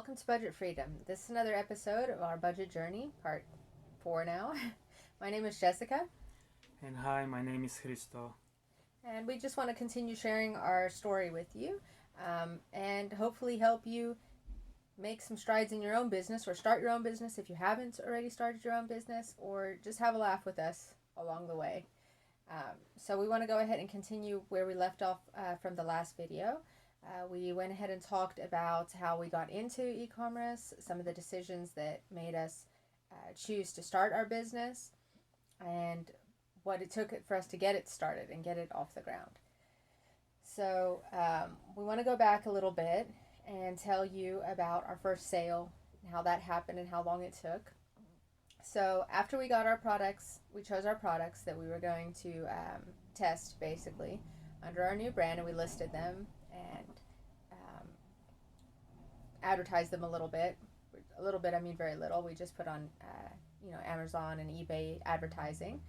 welcome to Budget Freedom. This is another episode of our budget journey, part 4 now. My name is Jessica, And hi, my name is Christo. and we just want to continue sharing our story with you and hopefully help you make some strides in your own business or start your own business if you haven't already started your own business, or just have a laugh with us along the way. So we want to go ahead and continue where we left off from the last video. We went ahead and talked about how we got into e-commerce, some of the decisions that made us choose to start our business, and what it took for us to get it started and get it off the ground. So we want to go back a little bit and tell you about our first sale and how that happened and how long it took. So after we got our products, we chose our products that we were going to test basically under our new brand, and we listed them and advertised them a little bit. A little bit, I mean very little. We just put on, Amazon and eBay advertising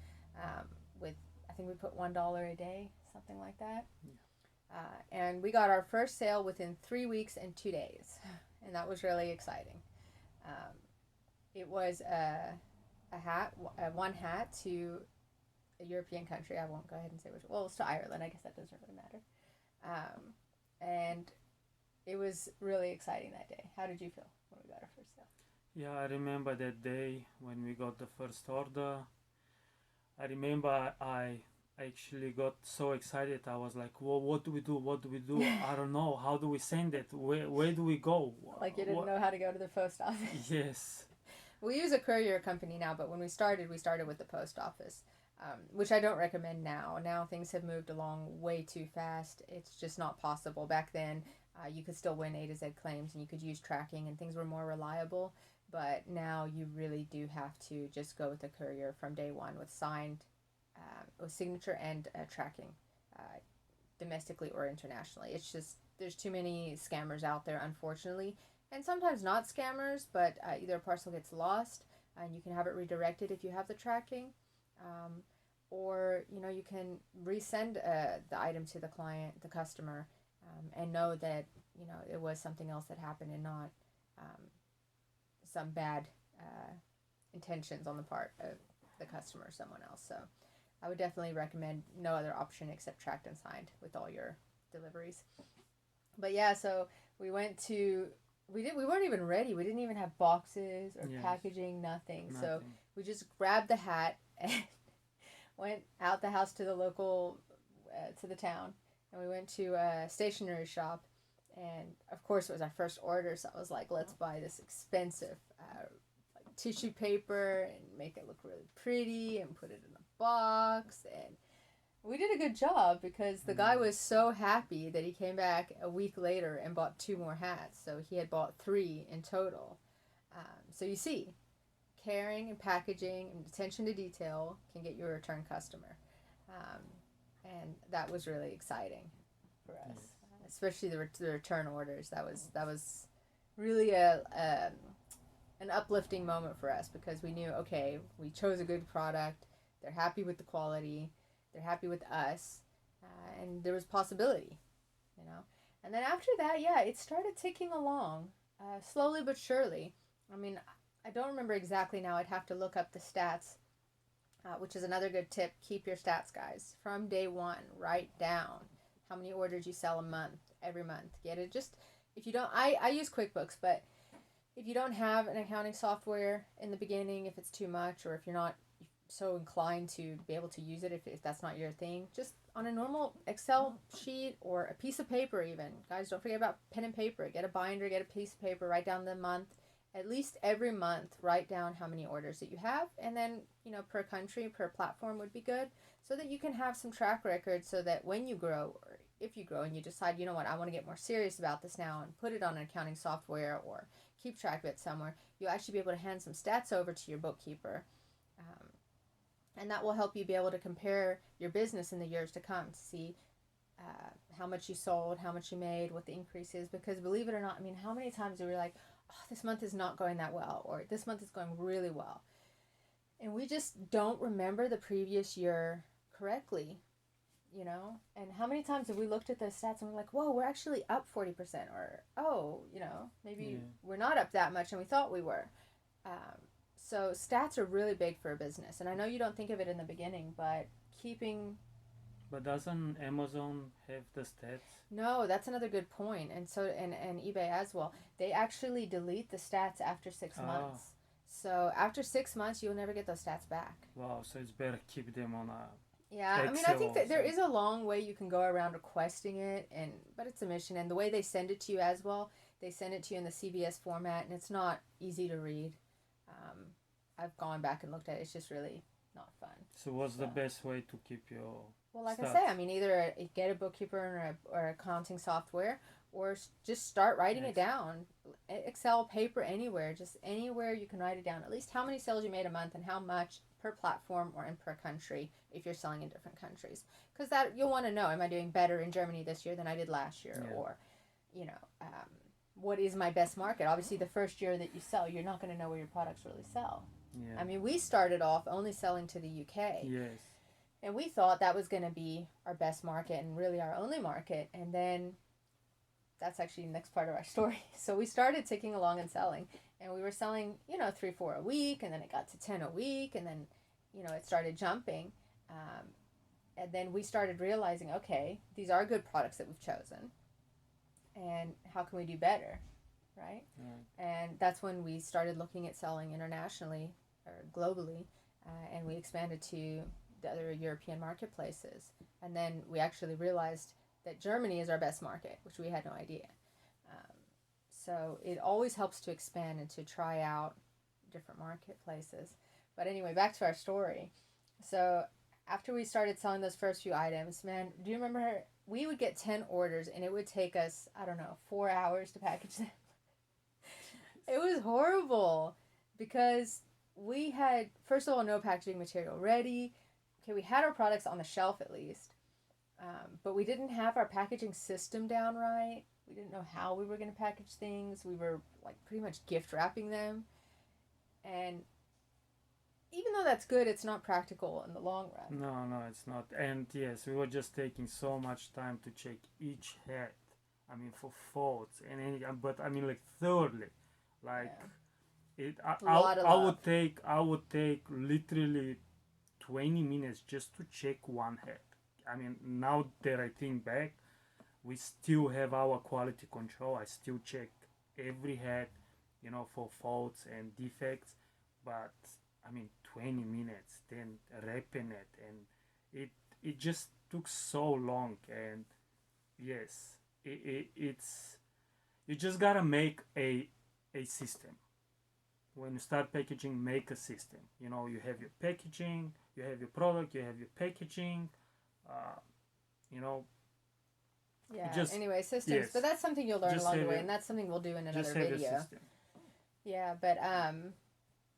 with, I think we put $1 a day, something like that. Yeah. And we got our first sale within 3 weeks and 2 days, and that was really exciting. It was one hat to a European country. I won't go ahead and say which. Well, it's to Ireland. I guess that doesn't really matter. And it was really exciting that day. How did you feel when we got our first sale? Yeah, I remember that day when we got the first order. I remember I actually got so excited. I was like, "Well, what do we do? What do we do? I don't know. How do we send it? Where do we go?" Like you didn't know how to go to the post office. Yes. We use a courier company now, but when we started with the post office, which I don't recommend now. Now things have moved along way too fast. It's just not possible. Back then, you could still win A to Z claims and you could use tracking and things were more reliable. But now you really do have to just go with the courier from day one with signed, with signature and tracking, domestically or internationally. It's just, there's too many scammers out there, unfortunately. And sometimes not scammers, but either a parcel gets lost and you can have it redirected if you have the tracking. Or, you can resend the item to the client, the customer, and know that, it was something else that happened and not some bad intentions on the part of the customer or someone else. So I would definitely recommend no other option except tracked and signed with all your deliveries. But yeah, so we weren't even ready. We didn't even have boxes or packaging, nothing. So we just grabbed the hat and went out the house to the local, to the town, and we went to a stationery shop. And of course, it was our first order, so I was like, let's buy this expensive tissue paper and make it look really pretty and put it in a box. And we did a good job because the guy was so happy that he came back a week later and bought 2 more hats. So he had bought 3 in total. So you see, caring and packaging and attention to detail can get you a return customer. And that was really exciting for us. Yes. Especially the return orders. That was really an uplifting moment for us because we knew, okay, we chose a good product. They're happy with the quality. They're happy with us, and there was possibility, And then after that, yeah, it started ticking along, slowly but surely. I mean, I don't remember exactly now. I'd have to look up the stats, which is another good tip. Keep your stats, guys. From day one, write down how many orders you sell a month, every month. Get it? Just, if you don't, I use QuickBooks, but if you don't have an accounting software in the beginning, if it's too much, or if you're not so inclined to be able to use it, if that's not your thing, just on a normal Excel sheet or a piece of paper even. Guys, don't forget about pen and paper. Get a binder, get a piece of paper, write down the month. At least every month, write down how many orders that you have, and then, per country, per platform would be good, so that you can have some track record, so that when you grow, or if you grow and you decide, you know what, I want to get more serious about this now and put it on an accounting software or keep track of it somewhere, you'll actually be able to hand some stats over to your bookkeeper. And that will help you be able to compare your business in the years to come to see how much you sold, how much you made, what the increase is. Because believe it or not, I mean, how many times are we like, oh, this month is not going that well, or this month is going really well. And we just don't remember the previous year correctly. you know? And how many times have we looked at those stats and we're like, whoa, we're actually up 40%, or, oh, you know, maybe Yeah. we're not up that much and we thought we were. Um, so stats are really big for a business. And I know you don't think of it in the beginning, but keeping. But doesn't Amazon have the stats? No, that's another good point. And so, and eBay as well. They actually delete the stats after six Ah, months. So after 6 months, you'll never get those stats back. wow. So it's better keep them on a Yeah, I mean, I Excel think or that there is something. a long way you can go around requesting it, and but it's a mission, and the way they send it to you as well, they send it to you in the CVS format, and it's not easy to read. Um, I've gone back and looked at it; it's just really not fun. So what's So, the best way to keep your well, like I say, I stats? mean, either get a bookkeeper or accounting software, or just start writing it Excel. down. Excel, paper, anywhere, just anywhere you can write it down. At least how many sales you made a month and how much per platform or in per country if you're selling in different countries. Because that you'll want to know: am I doing better in Germany this year than I did last year, Yeah. or you know, what is my best market? Obviously, the first year that you sell, you're not going to know where your products really sell. Yeah. I mean, we started off only selling to the UK, Yes. and we thought that was going to be our best market and really our only market. And then that's actually the next part of our story. So we started ticking along and selling, and we were selling, you know, 3, 4 a week, and then it got to 10 a week, and then, you know, it started jumping. And then we started realizing, okay, these are good products that we've chosen, and how can we do better, right? Right. And that's when we started looking at selling internationally or globally, and we expanded to the other European marketplaces. And then we actually realized that Germany is our best market, which we had no idea. Um, so it always helps to expand and to try out different marketplaces. But anyway, back to our story. So after we started selling those first few items, man, do you remember we would get 10 orders and it would take us, I don't know, 4 hours to package them? It was horrible because we had, first of all, no packaging material ready. Okay, we had our products on the shelf at least, but we didn't have our packaging system down right. We didn't know how we were going to package things. We were like pretty much gift wrapping them. And even though that's good, it's not practical in the long run. No, no, it's not. And yes, we were just taking so much time to check each head. I mean, for faults and any, but I mean, like thoroughly, like Yeah. it. A lot of love. I would take literally 20 minutes just to check one head. I mean, now that I think back, we still have our quality control. I still check every head, you know, for faults and defects. But I mean, 20 minutes, then wrapping it, and it it just took so long. And yes, it's you just gotta make a system. When you start packaging, make a system. You know, you have your packaging, you have your product, you have your packaging. Uh, you know, you Yeah, just anyway, systems. But yes, that's something you'll learn just along the have way, your and that's something we'll do in just another have your video. system. Yeah, but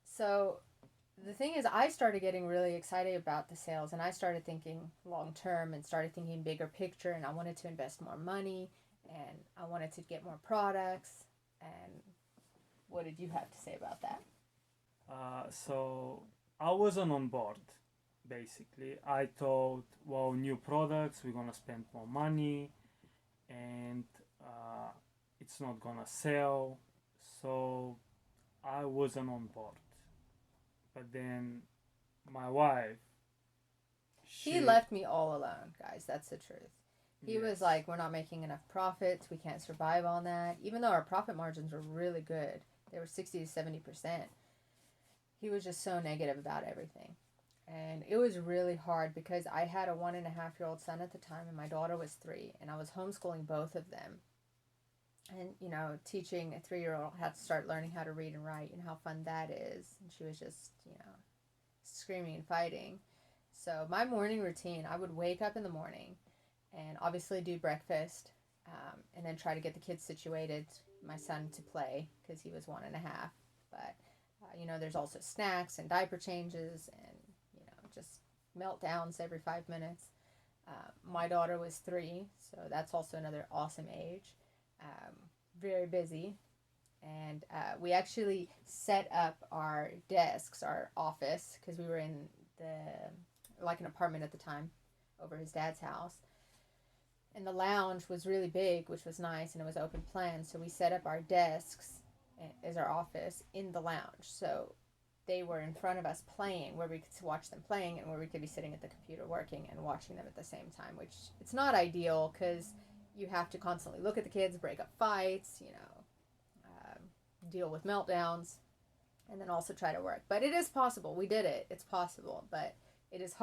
so the thing is, I started getting really excited about the sales, and I started thinking long term and started thinking bigger picture, and I wanted to invest more money, and I wanted to get more products. And what did you have to say about that? So I wasn't on board. Basically, I thought, well, new products, we're gonna spend more money, and uh, it's not gonna sell. So I wasn't on board. But then my wife, He she, left me all alone, guys. That's the truth. He was yes, like, we're not making enough profits. We can't survive on that. Even though our profit margins were really good, they were 60 to 70%. He was just so negative about everything. And it was really hard because I had a 1.5-year-old son at the time, and my daughter was 3, and I was homeschooling both of them. And, you know, teaching a 3-year-old how to start learning how to read and write and how fun that is. And she was just, you know, screaming and fighting. So, my morning routine, I would wake up in the morning and obviously do breakfast, and then try to get the kids situated, my son to play because he was 1.5. But, you know, there's also snacks and diaper changes and, you know, just meltdowns every 5 minutes. My daughter was 3, so that's also another awesome age. Um, Very busy. And we actually set up our desks, our office, because we were in the like an apartment at the time, over his dad's house. And the lounge was really big, which was nice, and it was open plan. So we set up our desks as our office in the lounge. So they were in front of us playing, where we could watch them playing, and where we could be sitting at the computer working and watching them at the same time, which it's not ideal because you have to constantly look at the kids, break up fights, deal with meltdowns, and then also try to work. But it is possible. We did it. It's possible, but it is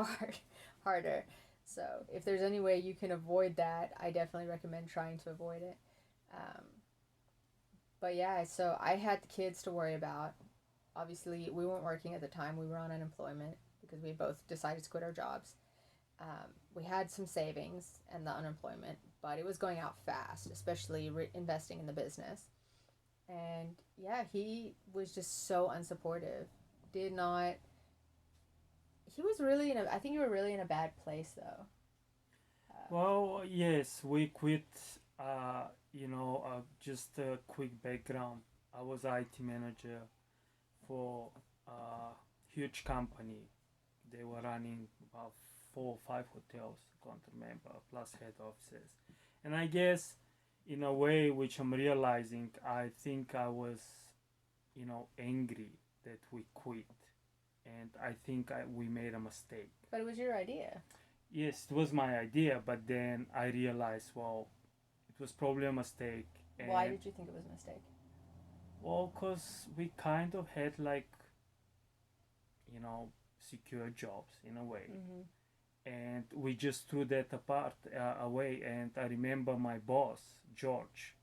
harder. So if there's any way you can avoid that, I definitely recommend trying to avoid it. But yeah, so I had the kids to worry about. Obviously, we weren't working at the time. We were on unemployment because we both decided to quit our jobs. We had some savings and the unemployment, but it was going out fast, especially investing in the business. And yeah, he was just so unsupportive. Did not. He was really in a. I think you were really in a bad place though. Well, yes, we quit. Just a quick background. I was IT manager for a huge company. They were running about 4 or 5 hotels, I can't remember, plus head offices. And I guess, in a way, which I'm realizing, I think I was, angry that we quit. And I think we made a mistake. But it was your idea. Yes, it was my idea, but then I realized, well, it was probably a mistake. Why And did you think it was a mistake? well, because we kind of had like, secure jobs in a way. Mm-hmm. And we just threw that away. And I remember my boss, George,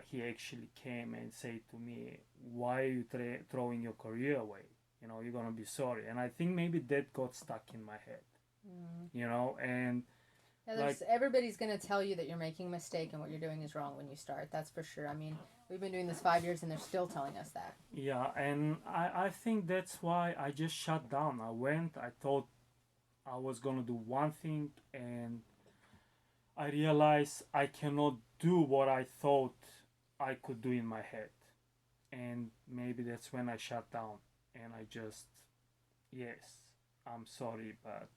he actually came and said to me, why are you throwing your career away? You're going to be sorry. And I think maybe that got stuck in my head, and Yeah, like, everybody's gonna tell you that you're making a mistake and what you're doing is wrong when you start. That's for sure. I mean, we've been doing this 5 years and they're still telling us that. yeah, and I think that's why I just shut down. I thought I was going to do one thing, and I realized I cannot do what I thought I could do in my head. And maybe that's when I shut down, and I just, yes, I'm sorry, but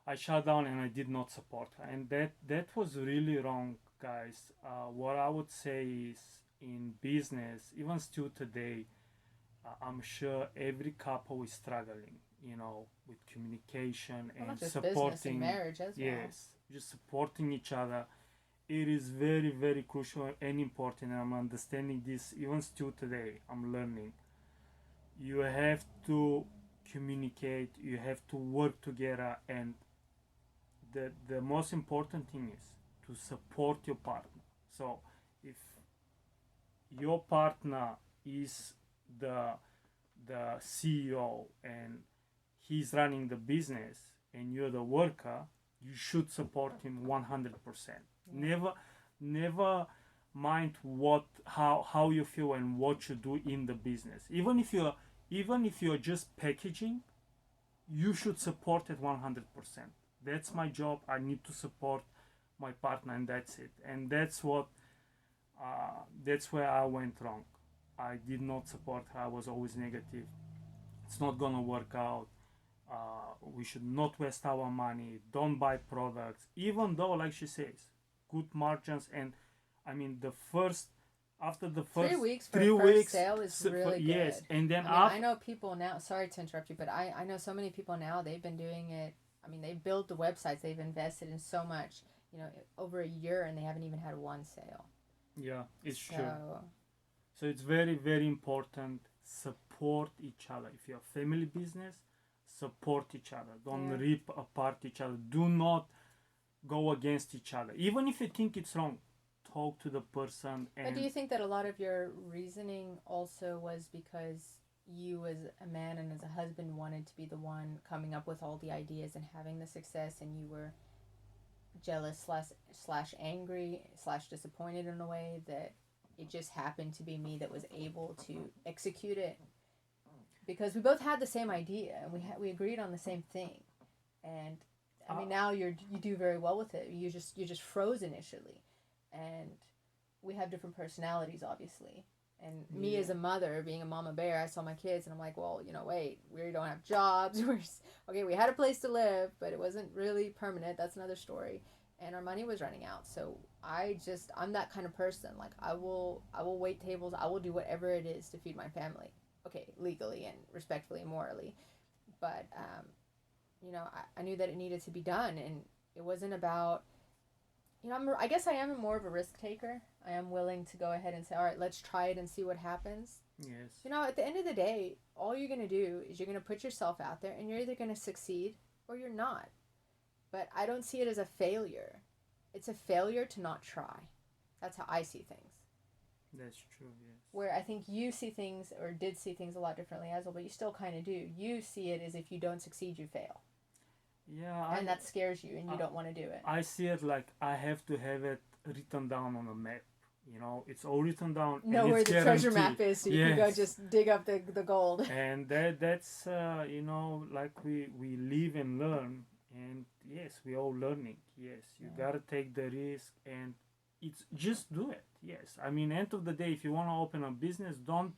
I shut down and I did not support her. And that was really wrong, guys. What I would say is, in business, even still today, I'm sure every couple is struggling, with communication Well, not and just business and supporting. marriage as well. Yes, just supporting each other. It is very, very crucial and important. And I'm understanding this even still today. I'm learning. You have to communicate, you have to work together, and the most important thing is to support your partner. So if your partner is the the CEO and he's running the business and you're the worker, you should support him 100%. Yeah. Never mind how you feel and what you do in the business. Even if you're just packaging, you should support it 100%. That's my job. I need to support my partner, and that's it. And that's where I went wrong. I did not support her. I was always negative. It's not gonna work out. We should not waste our money. Don't buy products, even though, like she says, good margins. And I mean, after the first 3 weeks for three a first weeks, sale is really yes, good. and then I mean, after, I know people now. Sorry to interrupt you, but I know so many people now. They've been doing it. I mean, they built the websites. They've invested in so much. Over a year, and they haven't even had one sale. yeah, it's true. So So it's very, very important. Support each other. If you're a family business, support each other. Don't yeah. rip apart each other. Do not go against each other. Even if you think it's wrong, talk to the person. But do you think that a lot of your reasoning also was because you, as a man and as a husband, wanted to be the one coming up with all the ideas and having the success, and you were jealous slash angry slash disappointed in a way that it just happened to be me that was able to execute it? Because we both had the same idea and we agreed on the same thing, and I mean, now you do very well with it. You just froze initially, and we have different personalities, obviously. And me as Yeah. a mother, being a mama bear, I saw my kids and I'm like, well, wait, we don't have jobs. Okay, we had a place to live, but it wasn't really permanent. That's another story. And our money was running out. So I'm that kind of person. Like I will wait tables. I will do whatever it is to feed my family. Okay, legally and respectfully and morally. But I knew that it needed to be done, and it wasn't about I guess I am more of a risk taker. I am willing to go ahead and say, all right, let's try it and see what happens. Yes. At the end of the day, all you're going to do is you're going to put yourself out there and you're either going to succeed or you're not. But I don't see it as a failure. It's a failure to not try. That's how I see things. That's true. Yes. Where I think you see things or did see things a lot differently as well, but you still kind of do. You see it as if you don't succeed, you fail. Yeah. And that scares you and you don't want to do it. I see it like I have to have it written down on a map. It's all written down. Know and where it's the treasure guaranteed. map is so you can go just dig up the gold. And that's like we live and learn, and yes, we all learning. Yes, you gotta take the risk, and it's just do it. Yes, I mean, end of the day, if you want to open a business, don't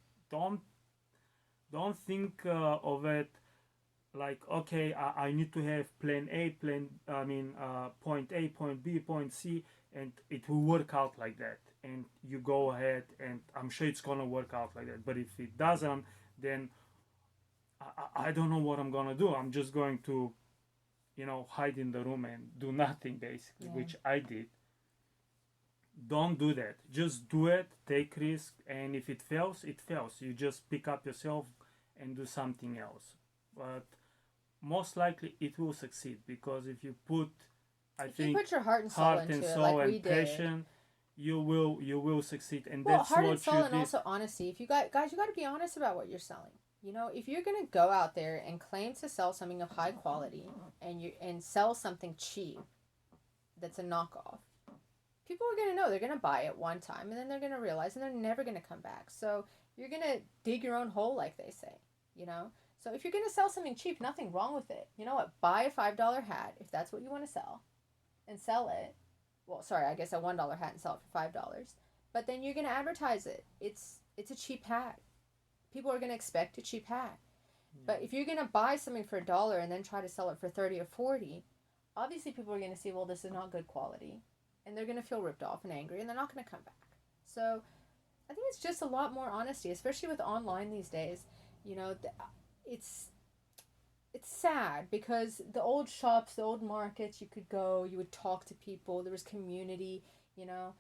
think of it like, okay, I need to have plan A, point A, point B, point C, and it will work out like that. And you go ahead, and I'm sure it's gonna work out like that. But if it doesn't, then I don't know what I'm gonna do. I'm just going to, hide in the room and do nothing basically, which I did. Don't do that. Just do it, take risk, and if it fails, it fails. You just pick up yourself and do something else. But most likely it will succeed, because if you put, if you put your heart and soul into it, like we passion, you will succeed. And well, that's heart what and soul you and did. also honesty. If you got guys, you got to be honest about what you're selling. If you're gonna go out there and claim to sell something of high quality and sell something cheap, that's a knockoff, people are gonna know. They're gonna buy it one time and then they're gonna realize and they're never gonna come back. So you're gonna dig your own hole, like they say. So if you're gonna sell something cheap, nothing wrong with it. You know what? Buy a $5 hat if that's what you want to sell, and sell it. Well, sorry, I guess a $1 hat and sell it for $5. But then you're gonna advertise it. It's a cheap hat. People are gonna expect a cheap hat. But if you're gonna buy something for $1 and then try to sell it for 30 or 40, obviously people are gonna see, well, this is not good quality, and they're gonna feel ripped off and angry, and they're not gonna come back. So I think it's just a lot more honesty, especially with online these days. It's sad because the old shops, the old markets, you could go, you would talk to people, there was community. Um,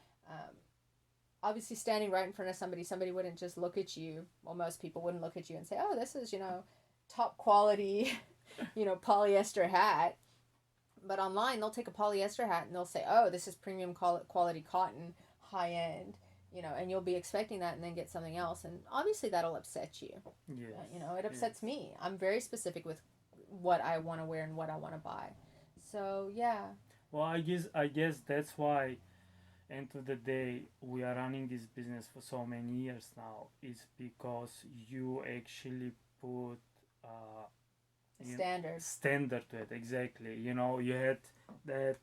Obviously standing right in front of somebody wouldn't just look at you. Well, most people wouldn't look at you and say, oh, this is top quality polyester hat. But online they'll take a polyester hat and they'll say, oh, this is premium quality cotton, high end. And you'll be expecting that and then get something else, and obviously that'll upset you. Yes. It upsets me. I'm very specific with what I want to wear and what I want to buy. So yeah. Well, I guess that's why, end of the day, we are running this business for so many years now. It's because you actually put standard to it. Exactly. You had that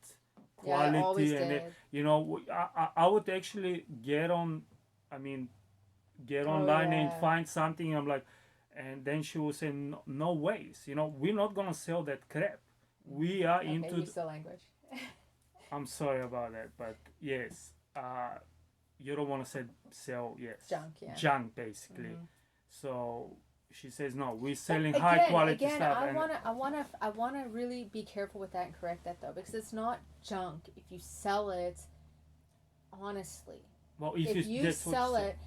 quality. Yeah, I always and did. I would actually get on. I mean, get online and find something. I'm like, and then she will say, no, no ways. We're not gonna sell that crap. We are Okay, into. use the language. I'm sorry about that, but yes, you don't want to say sell. Yes, Junk, yeah. Junk, basically. So she says, no, we're selling But high quality again, stuff. I wanna really be careful with that and correct that though, because it's not junk if you sell it honestly. Well, if you sell it,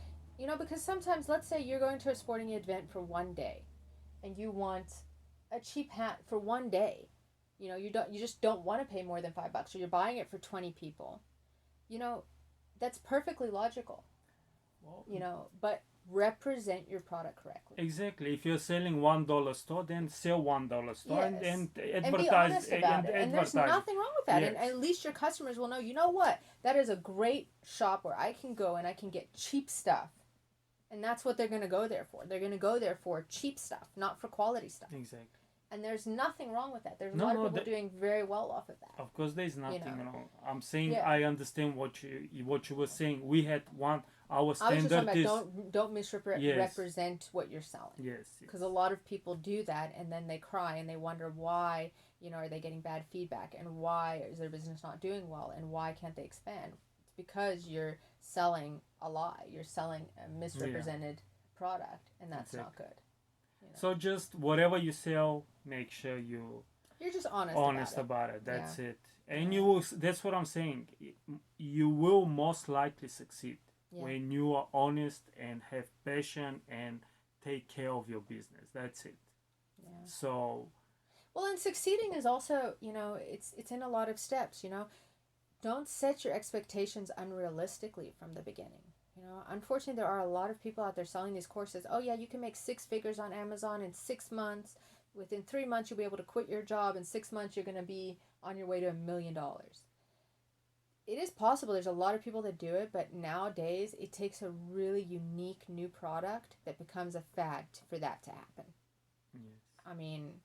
because sometimes, let's say you're going to a sporting event for one day, and you want a cheap hat for one day. You just don't want to pay more than $5, or you're buying it for 20 people. That's perfectly logical. Well, but represent your product correctly. Exactly. If you're selling $1 store, then sell $1 store and advertise. And be honest about it. And there's advertise. nothing wrong with that. Yes. And at least your customers will know, you know what? That is a great shop where I can go and I can get cheap stuff. And that's what they're going to go there for. They're going to go there for cheap stuff, not for quality stuff. Exactly. And there's nothing wrong with that. There's a lot of people doing very well off of that. Of course, there's nothing wrong. I'm saying I understand what you were saying. We had our I was just talking standard about is don't yes, misrepresent what you're selling, yes, because yes, a lot of people do that and then they cry and they wonder why, are they getting bad feedback, and why is their business not doing well, and why can't they expand. It's because you're selling a lie. You're selling a yeah, misrepresented product, and that's not exactly. good. So just whatever you sell, make sure you You're just honest about honest it. about it. Yeah. That's it. And Yeah. you will. That's what I'm saying. You will most likely succeed Yeah. when you are honest and have passion and take care of your business. That's it. Yeah. So Well, and succeeding is also, it's in a lot of steps. Don't set your expectations unrealistically from the beginning. Unfortunately, there are a lot of people out there selling these courses. Oh, yeah, you can make 6 figures on Amazon in 6 months. Within 3 months, you'll be able to quit your job. In 6 months, you're going to be on your way to $1 million. It is possible. There's a lot of people that do it, but nowadays, it takes a really unique new product that becomes a fad for that to happen. yes, I mean,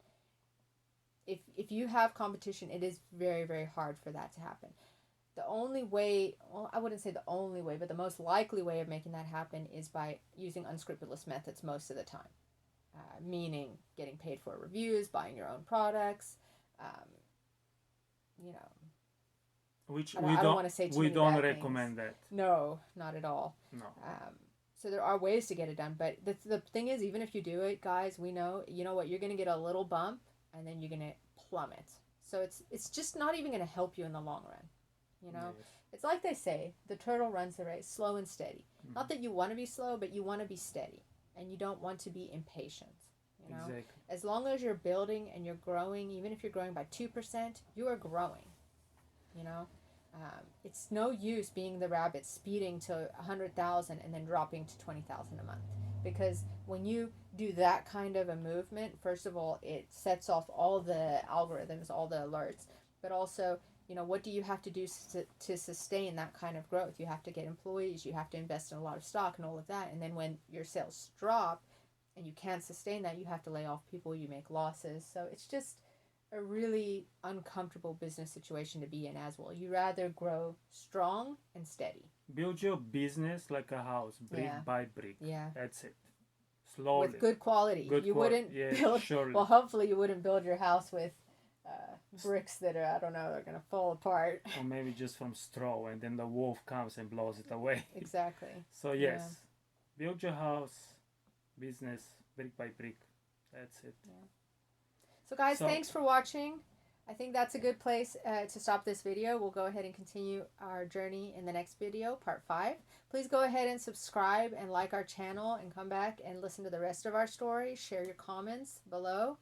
if you have competition, it is very, very hard for that to happen. The only way, well, I wouldn't say the only way, but the most likely way of making that happen is by using unscrupulous methods most of the time. Meaning getting paid for reviews, buying your own products. Um, you know, which I don't want to say too we many don't bad things. recommend that. No, not at all. No. So there are ways to get it done, but the thing is, even if you do it, guys, we know, you know what, you're going to get a little bump, and then you're going to plummet. So it's just not even going to help you in the long run. Yes. It's like they say, the turtle runs the race, slow and steady. Mm-hmm. Not that you want to be slow, but you want to be steady, and you don't want to be impatient. Exactly. As long as you're building and you're growing, even if you're growing by 2%, you are growing. It's no use being the rabbit speeding to 100,000 and then dropping to 20,000 a month, because when you do that kind of a movement, first of all, it sets off all the algorithms, all the alerts, but also, what do you have to do to sustain that kind of growth? You have to get employees, you have to invest in a lot of stock and all of that, and then when your sales drop and you can't sustain that, you have to lay off people, you make losses. So it's just a really uncomfortable business situation to be in as well. You rather grow strong and steady. Build your business like a house, brick by brick. Yeah. That's it. Slowly. With good quality. You wouldn't build. Surely. Well, hopefully you wouldn't build your house with bricks that are, I don't know, they're gonna fall apart. Or maybe just from straw, and then the wolf comes and blows it away. Exactly. So yes, build your house, business brick by brick. That's it. Yeah. So guys, thanks for watching. I think that's a good place to stop this video. We'll go ahead and continue our journey in the next video, part 5. Please go ahead and subscribe and like our channel, and come back and listen to the rest of our story. Share your comments below.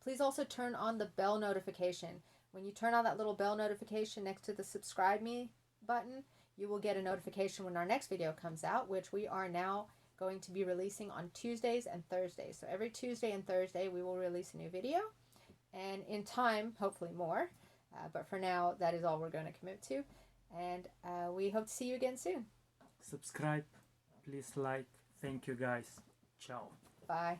Please also turn on the bell notification. When you turn on that little bell notification next to the subscribe me button, you will get a notification when our next video comes out, which we are now going to be releasing on Tuesdays and Thursdays. So every Tuesday and Thursday we will release a new video, and in time, hopefully more. But for now, that is all we're going to commit to, and we hope to see you again soon. Subscribe, please like. Thank you guys. Ciao. Bye.